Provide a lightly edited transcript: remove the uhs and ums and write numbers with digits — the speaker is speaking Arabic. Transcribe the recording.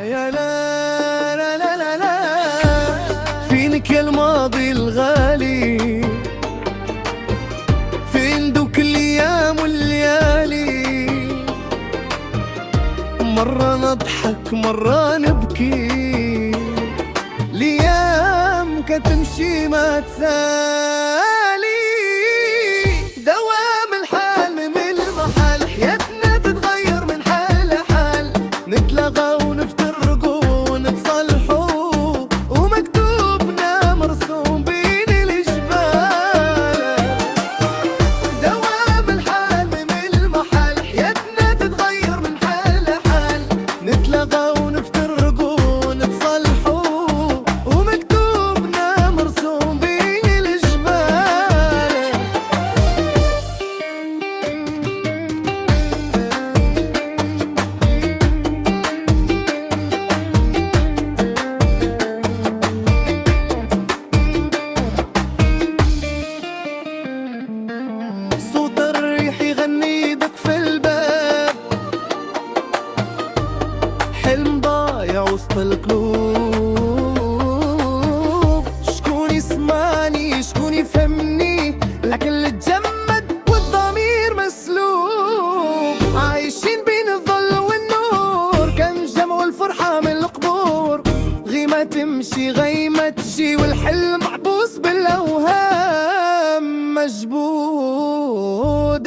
يا لا لا لا لا لا، فينك يا الماضي الغالي، فين دوك الايام والليالي؟ مرة نضحك مرة نبكي، الايام كتمشي ما تسالي، دوام الحال من المحال، حياتنا تتغير من حال لحال، نتلاقى ونفترقوا ونتصالحوا، ومكتوبنا مرسوم بين الجبال، دوام الحال من المحال، حياتنا تتغير من حال لحال، نتلاقى ونفترقوا ونتصالحوا، ومكتوبنا مرسوم بين الجبال. صوت الريح يغني دق في الباب، حلم ضايع وسط القلوب، شكون يسمعني شكون يفهمني، العقل اتجمد والضمير مسلوب، عايشين بين الظل والنور، كنجمعوا الفرحة من القبور، غيمة تمشي غيمة تجي، والحلم محبوس بالأوهام مجبود،